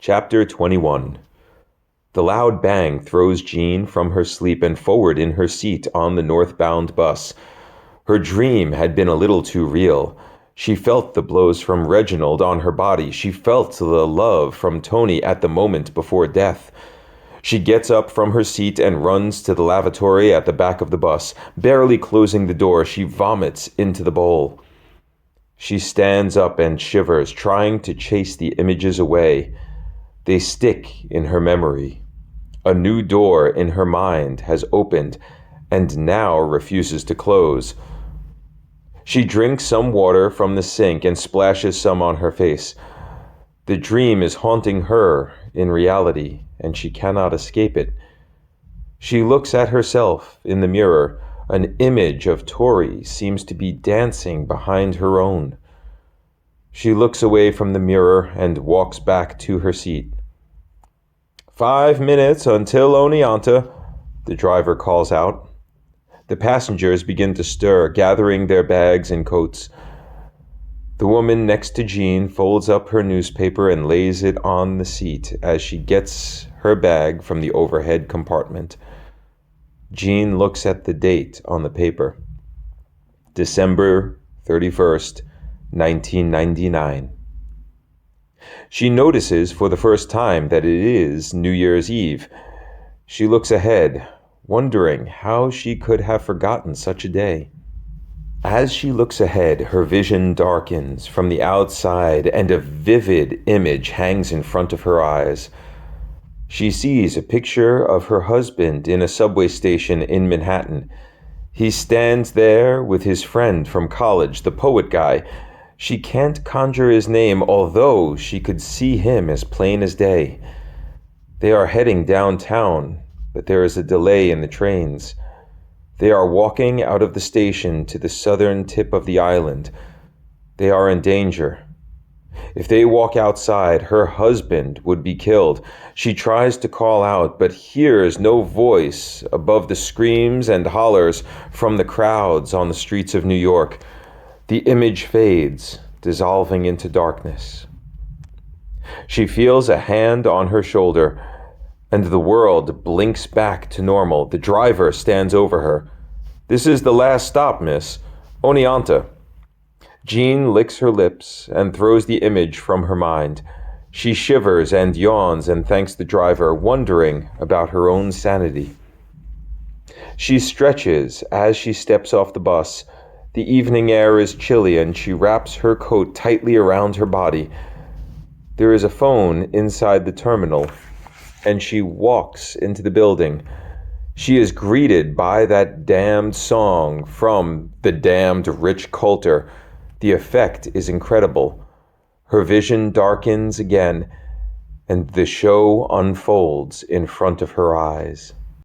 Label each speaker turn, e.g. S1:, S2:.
S1: Chapter 21. The loud bang throws Jean from her sleep and forward in her seat on the northbound bus. Her dream had been a little too real. She felt the blows from Reginald on her body. She felt the love from Tony at the moment before death. She gets up from her seat and runs to the lavatory at the back of the bus. Barely closing the door, she vomits into the bowl. She stands up and shivers, trying to chase the images away. They stick in her memory. A new door in her mind has opened and now refuses to close. She drinks some water from the sink and splashes some on her face. The dream is haunting her in reality, and she cannot escape it. She looks at herself in the mirror. An image of Tori seems to be dancing behind her own. She looks away from the mirror and walks back to her seat. 5 minutes until Oneonta, the driver calls out. The passengers begin to stir, gathering their bags and coats. The woman next to Jean folds up her newspaper and lays it on the seat as she gets her bag from the overhead compartment. Jean looks at the date on the paper. December 31st, 1999. She notices for the first time that it is New Year's Eve. She looks ahead, wondering how she could have forgotten such a day. As she looks ahead, her vision darkens from the outside and a vivid image hangs in front of her eyes. She sees a picture of her husband in a subway station in Manhattan. He stands there with his friend from college, the poet guy. She can't conjure his name, although she could see him as plain as day. They are heading downtown, but there is a delay in the trains. They are walking out of the station to the southern tip of the island. They are in danger. If they walk outside, her husband would be killed. She tries to call out, but hears no voice above the screams and hollers from the crowds on the streets of New York. The image fades, dissolving into darkness. She feels a hand on her shoulder, and the world blinks back to normal. The driver stands over her. "This is the last stop, miss. Oneonta." Jean licks her lips and throws the image from her mind. She shivers and yawns and thanks the driver, wondering about her own sanity. She stretches as she steps off the bus. The evening air is chilly and she wraps her coat tightly around her body. There is a phone inside the terminal, and she walks into the building. She is greeted by that damned song from the damned Rich Coulter. The effect is incredible. Her vision darkens again, and the show unfolds in front of her eyes.